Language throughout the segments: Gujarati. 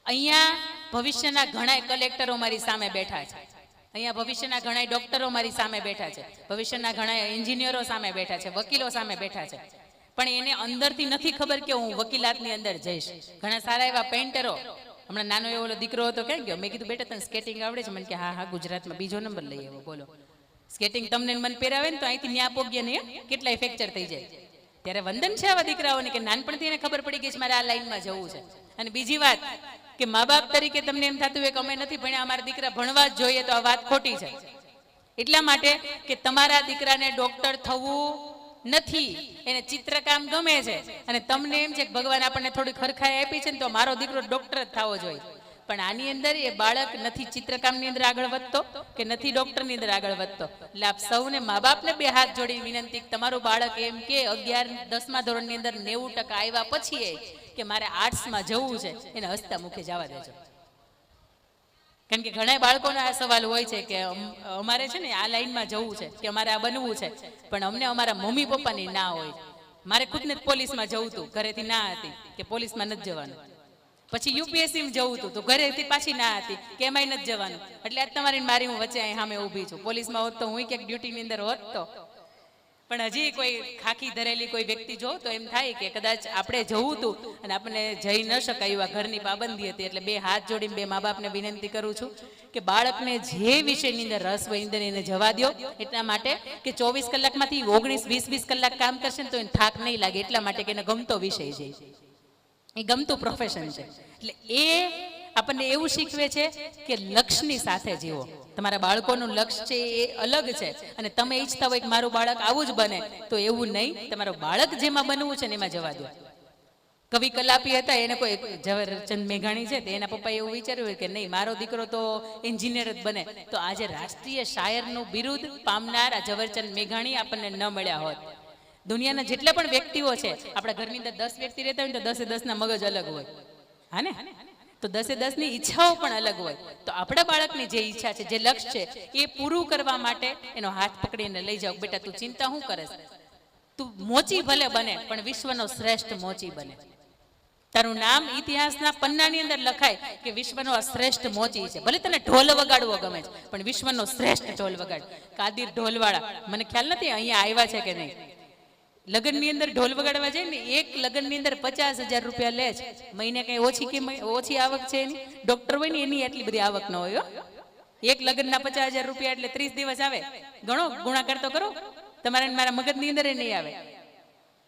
અહીંયા ભવિષ્યના ઘણા કલેક્ટરો મારી સામે બેઠા છે, અહીંયા ભવિષ્યના ઘણા ડોક્ટરો મારી સામે બેઠા છે, ભવિષ્યના ઘણા એન્જિનિયરો સામે બેઠા છે, વકીલો સામે બેઠા છે, પણ એને અંદરથી નથી ખબર કે હું વકીલાતની અંદર જઈશ. ઘણા સારા એવા પેઇન્ટરો, હમણાં નાનો એવો દીકરો હતો, ક્યાં ગયો? મેં કીધું બેટા તને સ્કેટિંગ આવડે છે? મને કે હા હા, ગુજરાતમાં બીજો નંબર લઈ આવ્યો. બોલો, સ્કેટિંગ તમને મન પહેરાવે ને તો અહીંથી ન્યા પોગ્યા ને કેટલાય ફ્રેક્ચર થઈ જાય. ત્યારે વંદન છે આવા દીકરાઓને કે નાનપણથી એને ખબર પડી ગઈ છે મારે આ લાઈનમાં જવું છે. અને બીજી વાત કે મા બાપ તરીકે તમને એમ થતું હોય કે અમે નથી ભણ્યા, અમારા દીકરા ભણવા જ જોઈએ, તો આ વાત ખોટી છે. એટલા માટે કે તમારા દીકરાને ડોક્ટર થવું નથી, એને ચિત્રકામ ગમે છે અને તમને એમ છે કે ભગવાન આપણને થોડી ખરખાઈ આપી છે ને તો મારો દીકરો ડોક્ટર જ થવો જોઈએ. પણ આની અંદર એ બાળક નથી ચિત્રકામની અંદર આગળ વધતો કે નથી ડોક્ટરની અંદર આગળ વધતો. એટલે આપ સૌને મા બાપને બે હાથ જોડી વિનંતી, તમારું બાળક એમ કે 11-10મા ધોરણની અંદર 90% આવ્યા પછી કે મારે આર્ટ્સમાં જવું છે, એને હસતા મુખે જવા દેજો. કારણ કે ઘણા બાળકોનો આ સવાલ હોય છે કે અમારે છે ને આ લાઈનમાં જવું છે કે અમારે આ બનવું છે, પણ અમને અમારા મમ્મી પપ્પાની ના હોય. મારે ખુદને પોલીસમાં જવું હતું, ઘરેથી ના હતી કે પોલીસમાં નથી જવાનું. પછી યુપીએસસીમાં જવું હતું તો ઘરેથી પાછી ના હતી કે એમાંય નથી જવાનું. એટલે આજ તમારી મારી હું વચ્ચે અહીં સામે ઊભી છું. પોલીસમાં હોત તો હું ક્યાંક ડ્યુટીની અંદર હોત તો. પણ હજી કોઈ ખાખી ધરેલી કોઈ વ્યક્તિ જો તો એમ થાય કે કદાચ આપણે જવું હતું અને આપણને જઈ ન શકાય, એવા ઘરની પાબંદી હતી. એટલે બે હાથ જોડીને બે મા બાપને વિનંતી કરું છું કે બાળકને જે વિષયની અંદર રસ હોય અંદર એને જવા દો. એટલા માટે કે 24 કલાકમાંથી 19-20 કલાક કામ કરશે ને તો એને થાક નહીં લાગે. એટલા માટે કે એને ગમતો વિષય છે, એ ગમતું પ્રોફેશન છે. એટલે એ આપણને એવું શીખવે છે કે લક્ષ્યની સાથે જીવો. તમારા બાળકોનું લક્ષ્ય છે એ અલગ છે અને તમે ઈચ્છતા હોય કે મારું બાળક આવું જ બને, તો એવું નહીં. તમારું બાળક જેમાં બનવું છે ને એમાં જવા દો. કવિ કલાપી હતા, એને કોઈ ઝવેરચંદ મેઘાણી છે, એના પપ્પાએ એવું વિચાર્યું કે નહીં મારો દીકરો તો એન્જિનિયર જ બને, તો આજે રાષ્ટ્રીય શાયરનું બિરુદ પામનાર આ ઝવેરચંદ મેઘાણી આપણને ન મળ્યા હોત. દુનિયાના જેટલા પણ વ્યક્તિઓ છે, આપણા ઘરની અંદર 10 વ્યક્તિ રહેતા હોય તો 10-10 ના મગજ અલગ હોય, હા ને? તો 10-10 ની ઈચ્છાઓ પણ અલગ હોય. તો આપણા બાળકની જે ઈચ્છા છે, જે લક્ષ્ય છે, એ પૂરું કરવા માટે એનો હાથ પકડીને લઈ જાઓ. બેટા તું ચિંતા શું કરે છે? તું મોચી ભલે બને પણ વિશ્વનો શ્રેષ્ઠ મોચી બને. તારું નામ ઇતિહાસના પન્નાની અંદર લખાય કે વિશ્વનો આ શ્રેષ્ઠ મોચી છે. ભલે તને ઢોલ વગાડવો ગમે છે પણ વિશ્વનો શ્રેષ્ઠ ઢોલ વગાડ. કાદિર ઢોલવાળા, મને ખ્યાલ નથી અહીંયા આવ્યા છે કે નહીં. લગ્નની અંદર ઢોલ વગાડવા જાય ને, એક લગ્નની અંદર 50,000 રૂપિયા લે છે. મહિને કઈ ઓછી આવક છે એની? ડોક્ટર હોય ને એની એટલી બધી આવક ન હોય. એક લગ્નના 50,000 રૂપિયા એટલે 30 દિવસ આવે. ગણો, ગુણાકાર તો કરો. તમારે મારા મગજની અંદર એ નહીં આવે.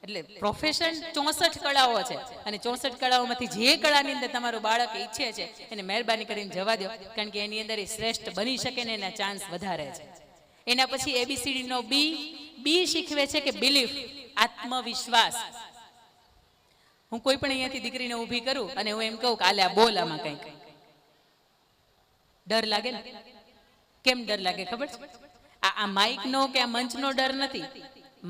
એટલે પ્રોફેશન 64 કળાઓ છે અને 64 કળાઓમાંથી જે કળાની અંદર તમારું બાળક ઈચ્છે છે એને મહેરબાની કરીને જવા દો. કારણ કે એની અંદર એ શ્રેષ્ઠ બની શકે ને એના ચાન્સ વધારે છે. એના પછી ABCD નો બી શીખવે છે કે બિલીફ, આત્મવિશ્વાસ. હું કોઈ પણ અહીંયાથી દીકરીને ઊભી કરું અને હું એમ કહું કે આલે આ બોલ, આમાં કંઈક ડર લાગે ને? કેમ ડર લાગે ખબર છે? આ માઇકનો કે આ મંચનો ડર નથી,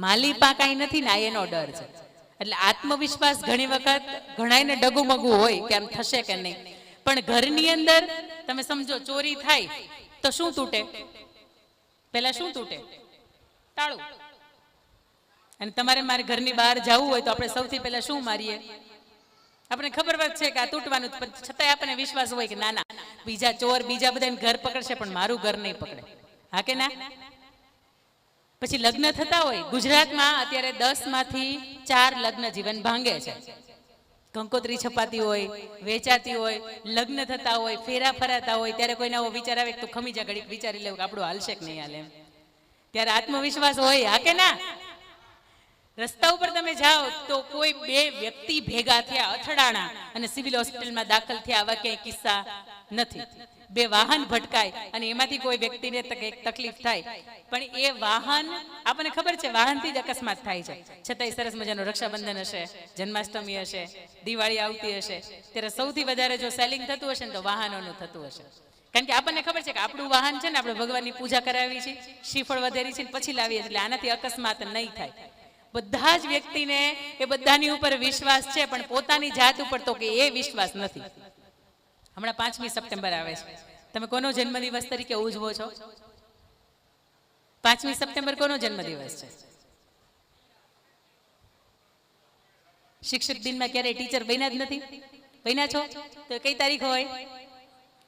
માલીપા કાંઈ નથી ને, એનો ડર છે. એટલે આત્મવિશ્વાસ ઘણી વખત ઘણાયને ડગુમગુ હોય કે આમ થશે કે નહીં. પણ ઘરની અંદર તમે સમજો ચોરી થાય તો શું તૂટે? પેલા શું તૂટે? તાળું. અને તમારે મારે ઘરની બહાર જવું હોય તો આપણે સૌથી પહેલા શું મારીએ? આપણે ખબર છે કે આ તૂટવાનું, છતાંય આપણને વિશ્વાસ હોય કે ના ના, બીજા ચોર બીજા બધાને ઘર પકડશે પણ મારું ઘર નહીં પકડે. હા કે ના? પછી લગ્ન થતા હોય, ગુજરાતમાં અત્યારે 10માંથી 4 લગ્ન જીવન ભાંગે છે. કંકોત્રી છપાતી હોય, વેચાતી હોય, લગ્ન થતા હોય, ફેરા ફરાતા હોય, ત્યારે કોઈને આવો વિચાર આવે કે તું ખમી જા, ઘડીક વિચારી લેવું કે આપણું હાલશે કે નહીં હાલે એમ. ત્યારે આત્મવિશ્વાસ હોય, હા કે ના? રસ્તા ઉપર તમે જાઓ તો કોઈ 2 વ્યક્તિ ભેગા થયા, અથડાણા અને સિવિલ હોસ્પિટલમાં દાખલ થયા, આવા ક્યાંય કિસ્સા નથી. 2 વાહન ભટકાય અને એમાંથી કોઈ વ્યક્તિને તકલીફ થાય, પણ એ વાહન, આપણને ખબર છે વાહનથી જ અકસ્માત થાય છે, છતાંય સરસ મજાનું રક્ષાબંધન હશે, જન્માષ્ટમી હશે, દિવાળી આવતી હશે, ત્યારે સૌથી વધારે જો સેલિંગ થતું હશે ને તો વાહનોનું થતું હશે. કારણ કે આપણને ખબર છે કે આપણું વાહન છે ને, આપણે ભગવાનની પૂજા કરાવી છે, શ્રીફળ વધેરી છે, પછી લાવીએ, એટલે આનાથી અકસ્માત નહીં થાય. બધા જ વ્યક્તિને એ બધાની ઉપર વિશ્વાસ છે, પણ પોતાની જાત ઉપર તો કે એ વિશ્વાસ નથી. હમણાં 5મી સપ્ટેમ્બર આવે છે. તમે કોનો જન્મદિવસ તરીકે ઉજવો છો? 5મી સપ્ટેમ્બર કોનો જન્મદિવસ છે? શિક્ષક દિનમાં ક્યારેય ટીચર બન્યા જ નથી? બન્યા છો તો કઈ તારીખ હોય?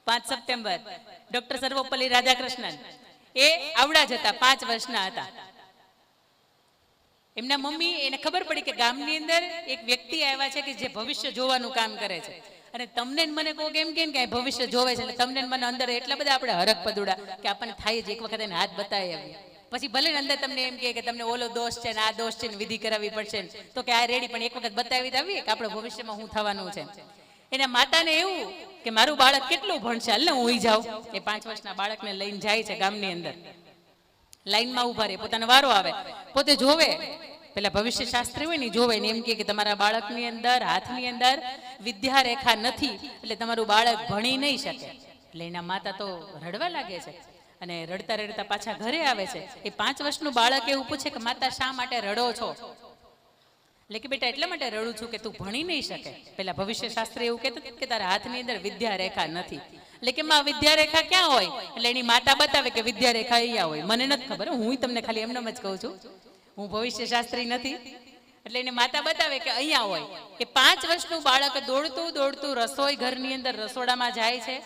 5 સપ્ટેમ્બર. ડોક્ટર સર્વપલ્લી રાધાકૃષ્ણન એ આવડા જ હતા, 5 વર્ષના હતા. એમના મમ્મી એને ખબર પડી કે ગામની અંદર એક વ્યક્તિ આવ્યા છે કે જે ભવિષ્ય જોવાનું કામ કરે છે, અને તમને મને કોક એમ કે ભવિષ્ય જોવે છે, એટલે તમને મને અંદર એટલા બધા આપણે હરખ પદુડા કે આપણને થાય જ એક વખત એને હાથ બતાવી આવીએ. પછી ભલે અંદર તમને એમ કે તમને ઓલો દોષ છે ને આ દોષ છે ને વિધિ કરાવવી પડશે ને, તો કે આ રેડી, પણ એક વખત બતાવી આવીએ કે આપણે ભવિષ્યમાં શું થવાનું છે. એના માતાને એવું કે મારું બાળક કેટલું ભણશે, હાલ ને હું ઈ જાઉં. એ 5 વર્ષના બાળકને લઈને જાય છે ગામની અંદર, લાઈનમાં ઉભા રહે, પોતાનો વારો આવે, પોતે જોવે. પેલા ભવિષ્ય શાસ્ત્રી હોય ને જોવે ને એમ કે તમારા બાળકની અંદર હાથની અંદર વિદ્યા રેખા નથી, એટલે તમારું બાળક ભણી નહીં શકે. એટલે એના માતા તો રડવા લાગે છે, અને રડતા રડતા પાછા ઘરે આવે છે. એ 5 વર્ષનું બાળક એવું પૂછે કે માતા શા માટે રડો છો? એટલે કે બેટા એટલા માટે રડું છું કે તું ભણી નહીં શકે. પેલા ભવિષ્ય શાસ્ત્રી એવું કહેતું કે તારા હાથની અંદર વિદ્યા રેખા નથી. એટલે કે માં વિદ્યા રેખા ક્યાં હોય? એટલે એની માતા બતાવે કે વિદ્યા રેખા અહીંયા હોય. મને નથી ખબર, હું તમને ખાલી એમને જ કહું છું, હું ભવિષ્ય શાસ્ત્રી નથી. એટલે એને માતા બતાવે કે અહીંયા હોય. એ 5 વર્ષનું બાળક દોડતું દોડતું રસોઈ ઘરની અંદર રસોડામાં જાય છે,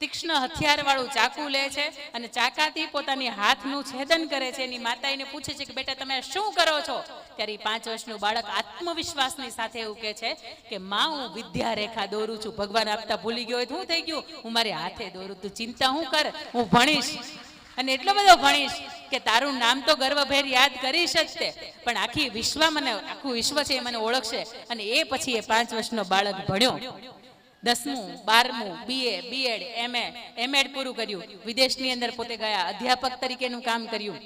તીક્ષ્ણ હથિયાર વાળું ચાકુ લે છે અને ચાકાથી પોતાની હાથનું છેદન કરે છે. એની માતા એને પૂછે છે કે બેટા તમે શું કરો છો? ત્યારે 5 વર્ષનું બાળક આત્મવિશ્વાસની સાથે એવું કહે છે કે માં હું વિદ્યા રેખા દોરું છું. ભગવાન આપતા ભૂલી ગયો હોય તો શું થઈ ગયું? હું મારી હાથે દોરું, તું ચિંતા હું કર, હું ભણીશ, અને એટલો બધો ભણીશ કે તારું નામ તો ગર્વભેર યાદ કરીશ જ તે, પણ આખી વિશ્વ મને, આખું વિશ્વ છે એ મને ઓળખશે. અને એ પછી એ 5 વર્ષનો બાળક ભણ્યો, 10મું 12મું BA BEd MA પૂરું કર્યું, વિદેશની અંદર પોતે ગયા, અધ્યાપક તરીકેનું કામ કર્યું,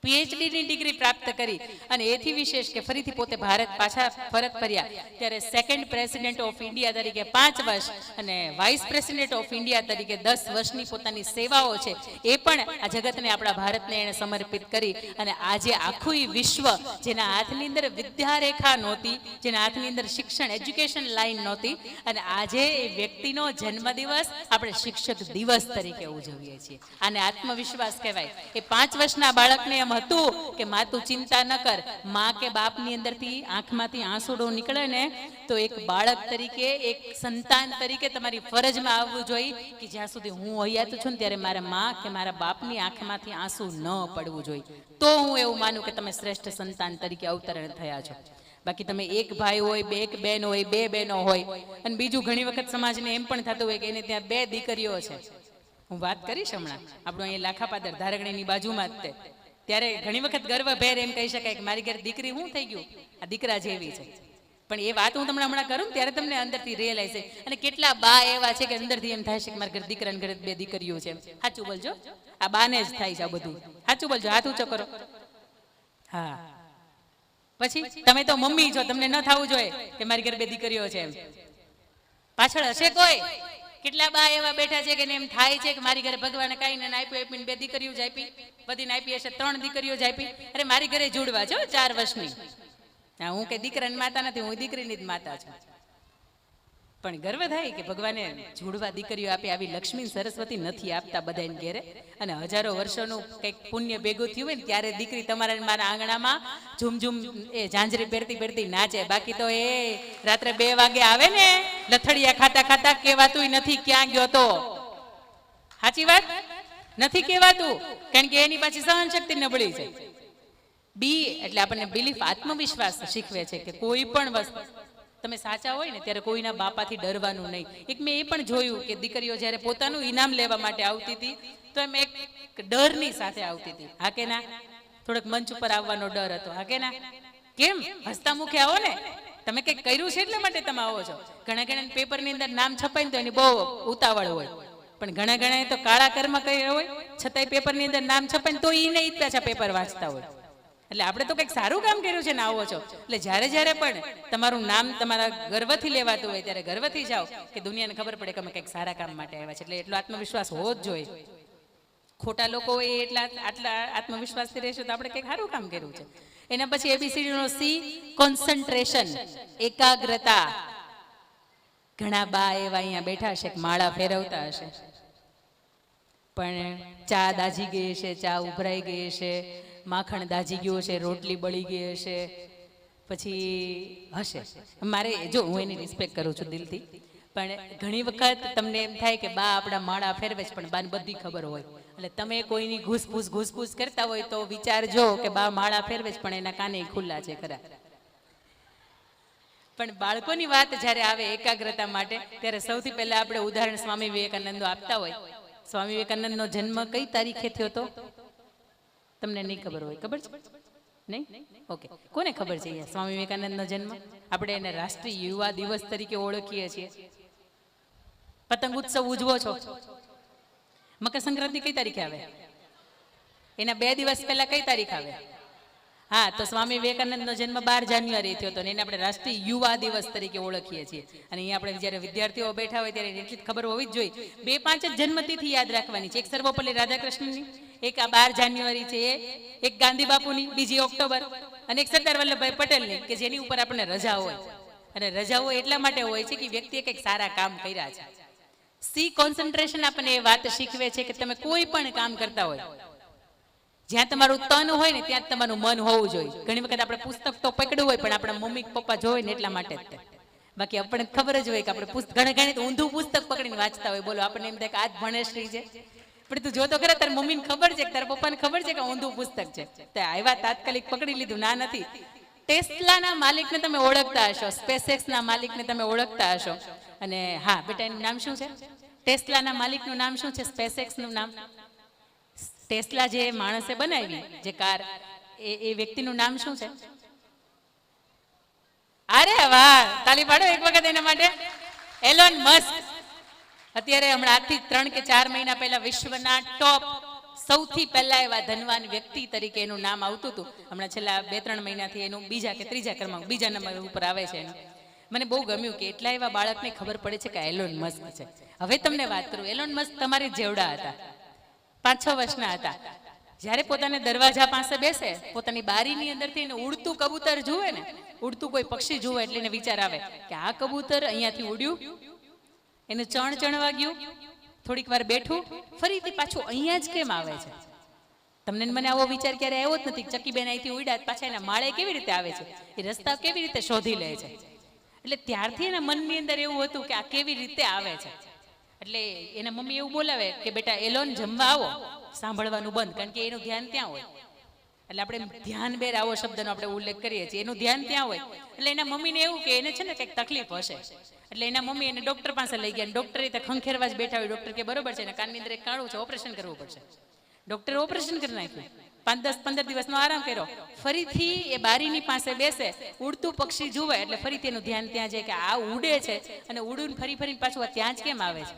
PhD ની ડિગ્રી પ્રાપ્ત કરી, અને એથી વિશેષ કે ફરીથી પોતે ભારત પાછા પરત ફર્યા ત્યારે 2nd પ્રેસિડેન્ટ ઓફ ઇન્ડિયા તરીકે 5 વર્ષ અને વાઇસ પ્રેસિડેન્ટ ઓફ ઇન્ડિયા તરીકે 10 વર્ષની પોતાની સેવાઓ છે એ પણ આ જગતને, આપણા ભારતને એણે સમર્પિત કરી. અને આજે આખું વિશ્વ જેના હાથની અંદર વિદ્યા રેખા નહોતી, જેના હાથની અંદર શિક્ષણ એજ્યુકેશન લાઈન નહોતી, અને આજે એ વ્યક્તિનો જન્મદિવસ આપણે શિક્ષક દિવસ તરીકે ઉજવીએ છીએ. આને આત્મવિશ્વાસ કહેવાય. એ 5 વર્ષના બાળકને એમ હતું કે માં તું ચિંતા ન કર, માં કે બાપની અંદરથી આંખમાંથી આંસુડો નીકળે ને તો એક બાળક તરીકે, એક સંતાન તરીકે તમારી ફરજમાં આવવું જોઈએ કે જ્યાં સુધી હું હયાત છું ને ત્યારે મારા માં કે મારા બાપની આંખમાંથી આંસુ ન પડવું જોઈએ. તો હું એવું માનું કે તમે શ્રેષ્ઠ સંતાન તરીકે અવતરણ થયા છો. બાકી તમે એક ભાઈ હોય, એક બેન હોય, 2 બહેનો હોય, અને બીજું ઘણી વખત સમાજને એમ પણ થતું હોય કે એને ત્યાં 2 દીકરીઓ છે. હું વાત કરીશ હમણાં આપણું અહીંયા લાખાપાદર ધારગણીની બાજુમાં જ તે, ત્યારે ઘણી વખત ગર્વભેર એમ કહી શકાય કે મારી ઘરે દીકરી શું થઈ ગયું, આ દીકરા જેવી છે. પણ એ વાત હું તમને હમણાં કરું ત્યારે તમને અંદરથી રિયલાઇઝ થાય. અને કેટલા બા એવા છે કે અંદરથી એમ થાય છે કે મારા ઘરે દીકરાને ઘરે 2 દીકરીઓ છે. સાચું બોલજો, આ બાને જ થાય છે આ બધું. સાચું બોલજો, હાથ ઊંચો કરો. હા, પછી તમે તો મમ્મી છો, તમને ન થવું જોઈએ કે મારી ઘરે 2 દીકરીઓ છે એમ. પાછળ હશે કોઈ? કેટલા બા એવા બેઠા છે કે એમ થાય છે કે મારી ઘરે ભગવાને કઈ ને આપ્યું, આપીને 2 દીકરીઓ જ આપી, બધીને આપી હશે 3 દીકરીઓ જ આપી. અરે મારી ઘરે જોડવા છો 4 વર્ષની. હા, હું કઈ દીકરાની માતા નથી, હું દીકરીની જ માતા છું. પણ ગર્વ થાય કે ભગવાને જોડવા દીકરીઓ આપી. આવી લક્ષ્મી સરસ્વતી નથી આપતા બધાને ઘેરે. અને હજારો વર્ષોનું કંઈક પુણ્ય ભેગું થયું હોય ને ત્યારે દીકરી તમારા મારા આંગણામાં ઝૂમઝૂમ એ ઝાંઝરી પહેરતી પહેરતી નાચે. બાકી તો એ રાત્રે 2 વાગે આવે ને લથડિયા ખાતા ખાતા કહેવાતું નથી ક્યાં ગયો તો. સાચી વાત નથી કહેવાતું, કારણ કે એની પાછી સહન શક્તિ નબળી છે. બી એટલે આપણને બિલીફ, આત્મવિશ્વાસ શીખવે છે કે કોઈ પણ વસ્તુ તમે સાચા હોય ને ત્યારે કોઈના બાપાથી ડરવાનું નહીં. એક મેં એ પણ જોયું કે દીકરીઓ જ્યારે પોતાનું ઇનામ લેવા માટે આવતી હતી તો એમ એક ડરની સાથે આવતી હતી. હા કે ના? થોડોક મંચ ઉપર આવવાનો ડર હતો. હા કે ના? કેમ હસતા મુખે આવો ને, તમે કંઈક કર્યું છે એટલા માટે તમે આવો છો. ઘણા ઘણા પેપરની અંદર નામ છપાય ને તો એની બહુ ઉતાવળ હોય, પણ ઘણા ઘણા તો કાળા કર્મ કર્યા હોય છતાંય પેપરની અંદર નામ છપાય ને તો એ નહીં પાછા પેપર વાંચતા હોય. એટલે આપણે તો કંઈક સારું કામ કર્યું છે ને આવો છો. એટલે જ્યારે જ્યારે પણ તમારું નામ તમારા ગર્વથી લેવાતું હોય ત્યારે ગર્વથી જાઓ કે દુનિયાને ખબર પડે કે અમે કંઈક સારા કામ માટે આવ્યા છે. એટલે એટલો આત્મવિશ્વાસ હોવો જ જોઈએ. ખોટા લોકો એ આટલા આત્મવિશ્વાસથી રહેશે તો આપણે કંઈક સારું કામ કર્યું છે. એના પછી ABCDનો C, કોન્સન્ટ્રેશન, એકાગ્રતા. ઘણા બા એવા અહીંયા બેઠા હશે કે માળા ફેરવતા હશે, પણ ચા દાજી ગઈ હશે, ચા ઉભરાઈ ગઈ હશે, માખણ દાજી ગયું હશે, રોટલી બળી ગઈ હશે, પછી હશે. મારે જો હું એની રિસ્પેક્ટ કરું છું દિલથી, પણ ઘણી વખત તમને એમ થાય કે બા આપણા માળા ફેરવે છે પણ બાને બધી ખબર હોય, એટલે તમે કોઈની ઘૂસપૂસ કરતા હોય તો વિચારજો કે બા માળા ફેરવે છે પણ એના કાને ખુલ્લા છે ખરા. પણ બાળકોની વાત જ્યારે આવે એકાગ્રતા માટે, ત્યારે સૌથી પહેલા આપણે ઉદાહરણ સ્વામી વિવેકાનંદનો આપતા હોય. સ્વામી વિવેકાનંદનો જન્મ કઈ તારીખે થયો હતો તમને નહીં ખબર હોય? ખબર છે? નહીં? ઓકે, કોને ખબર છે અહીંયા સ્વામી વિવેકાનંદનો જન્મ? આપણે એને રાષ્ટ્રીય યુવા દિવસ તરીકે ઓળખીએ છીએ. પતંગ ઉત્સવ ઉજવો છો. મકર સંક્રાંતિ કઈ તારીખે આવે? એના 2 દિવસ પહેલા કઈ તારીખ આવે? હા, તો સ્વામી વિવેકાનંદનો જન્મ 12 જાન્યુઆરી થયો હતો ને એને આપણે રાષ્ટ્રીય યુવા દિવસ તરીકે ઓળખીએ છીએ. અને અહીંયા આપણે જ્યારે વિદ્યાર્થીઓ બેઠા હોય ત્યારે એટલી ખબર હોવી જ જોઈએ. 2-5 જ જન્મતિથિ યાદ રાખવાની છે. એક સર્વપલ્લી રાધાકૃષ્ણની, એક આ 12 જાન્યુઆરી છે એ, એક ગાંધી બાપુની, બીજી ઓક્ટોબર, અને એક સરદાર વલ્લભભાઈ પટેલની કે જેની ઉપર આપણને રજા હોય. અને રજાઓ એટલા માટે હોય છે કે વ્યક્તિએ કંઈક સારા કામ કર્યા છે. સી કોન્સન્ટ્રેશન આપણને એ વાત શીખવે છે કે તમે કોઈ પણ કામ કરતા હોય, જ્યાં તમારું તન હોય ને ત્યાં તમારું મન હોવું જોઈએ. ઘણી વખત આપણે પુસ્તક તો પકડ્યું હોય પણ આપણા મમ્મી પપ્પા જોવે ને એટલા માટે જ. બાકી આપણને ખબર જ હોય કે આપણે ઘણી ઊંધું પુસ્તક પકડીને વાંચતા હોય. બોલો, આપણને એમ થાય કે આજ ભણેશ્રી છે, પણ તું જોતો ખરા તારા મમ્મીને ખબર છે કે તારા પપ્પાને ખબર છે કે ઊંધું પુસ્તક છે, તે આવ્યા તાત્કાલિક પકડી લીધું. ના, નથી. ટેસ્લાના માલિકને તમે ઓળખતા હશો, સ્પેસએક્સના માલિકને તમે ઓળખતા હશો. અને હા બેટા, એનું નામ શું છે? ટેસ્લાના માલિકનું નામ શું છે? સ્પેસએક્સનું નામ. ટેસ્લા જે માણસે બનાવી જે કાર, એ વ્યક્તિનું નામ શું છે? અરે વાહ, તાલી પાડો એક વખત એના માટે. Alone Musk. અત્યારે હમણાં આજથી 3 કે 4 મહિના પહેલા વિશ્વના ટોપ સૌથી પહેલા એવા ધનવાન વ્યક્તિ તરીકે એનું નામ આવતું હતું. હમણાં છેલ્લા 2-3 મહિનાથી એનું બીજા કે ત્રીજા ક્રમાંક, બીજા નંબર ઉપર આવે છે એનું. મને બહુ ગમ્યું કે એટલા એવા બાળકને ખબર પડે છે કે એલોન મસ્ક છે. હવે તમને વાત કરું, એલોન મસ્ક તમારી જેવડા હતા, 5-6 વર્ષના હતા. જ્યારે પોતાને દરવાજા પાસે બેસે, પોતાની બારીની અંદરથી એને ઉડતું કબૂતર જુએ ને, ઉડતું કોઈ પક્ષી જુએ એટલે એને વિચાર આવે કે આ કબૂતર અહીંયાથી ઉડ્યું, એને ચણ વાગ્યું, થોડીક વાર બેઠું, ફરીથી પાછું અહીંયા જ કેમ આવે છે? તમને મને આવો વિચાર ક્યારે આવ્યો જ નથી. ચકીબેન અહીંથી ઉડ્યા પાછા એના માળે કેવી રીતે આવે છે? એ રસ્તા કેવી રીતે શોધી લે છે? એટલે ત્યારથી એના મનની અંદર એવું હતું કે આ કેવી રીતે આવે છે. એટલે એના મમ્મી એવું બોલાવે કે બેટા એલોન જમવા આવો, સાંભળવાનું બંધ, કારણ કે એનું ધ્યાન ત્યાં હોય. એટલે આપણે ધ્યાન બેર આવો શબ્દનો આપણે ઉલ્લેખ કરીએ છીએ, એનું ધ્યાન ત્યાં હોય. એટલે એના મમ્મીને એવું કે એને છે ને કંઈક તકલીફ હશે. એટલે એના મમ્મી એને ડોક્ટર પાસે લઈ ગયા. ડોક્ટર રીતે ખંખેરવા જ બેઠા હોય. ડોક્ટર કે બરોબર છે, એના કાનની અંદર એક કાણું છે, ઓપરેશન કરવું પડશે. ડોક્ટરે ઓપરેશન કરી નાખ્યું. 5-10-15 દિવસનો આરામ કર્યો. ફરીથી એ બારીની પાસે બેસે, ઉડતું પક્ષી જુએ એટલે ફરીથી એનું ધ્યાન ત્યાં જાય કે આ ઉડે છે અને ઉડું ફરીને પાછું ત્યાં જ કેમ આવે છે?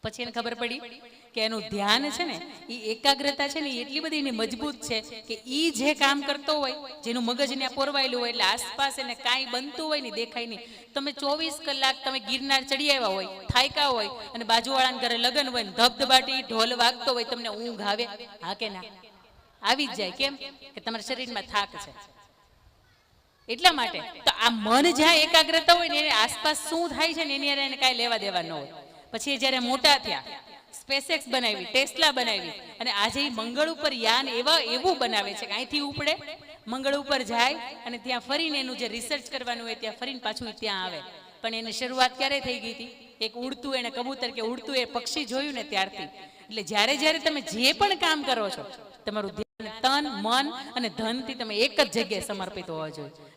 પછી એને ખબર પડી કે એનું ધ્યાન છે ને, એ એકાગ્રતા છે ને, એ એટલી બધી એની મજબૂત છે કે એ જે કામ કરતો હોય, જેનું મગજ ને પોરવાયેલું હોય, એટલે આસપાસ એને કાંઈ બનતું હોય ને દેખાય નહીં. તમે 24 કલાક તમે ગિરનાર ચડી આવ્યા હોય, થાયકા હોય, અને બાજુવાળાના ઘરે લગ્ન હોય, ધબધબાટી ઢોલ વાગતો હોય, તમને ઊંઘ આવે? હા કે ના? આવી જ જાય. કેમ? કે તમારા શરીરમાં થાક છે. એટલા માટે તો આ મન જ્યાં એકાગ્રતા હોય ને, એની આસપાસ શું થાય છે ને એની એને કાંઈ લેવા દેવા ન હોય. પછી જ્યારે મોટા થયા, સ્પેસએક્સ બનાવી, ટેસ્લા બનાવી, અને આજે મંગળ ઉપર યાન એવું બનાવે છે કે અહીંથી ઉપડે, મંગળ ઉપર જાય અને ત્યાં ફરીને એનું જે રિસર્ચ કરવાનું હોય ત્યાં ફરીને પાછું ત્યાં આવે. પણ એની શરૂઆત ક્યારે થઈ ગઈ હતી? એક ઉડતું એને કબૂતર કે ઉડતું એ પક્ષી જોયું ને ત્યારથી. એટલે જ્યારે તમે જે પણ કામ કરો છો, તમારું ધ્યાન તન, મન અને ધનથી તમે એક જ જગ્યાએ સમર્પિત હોવા જોઈએ.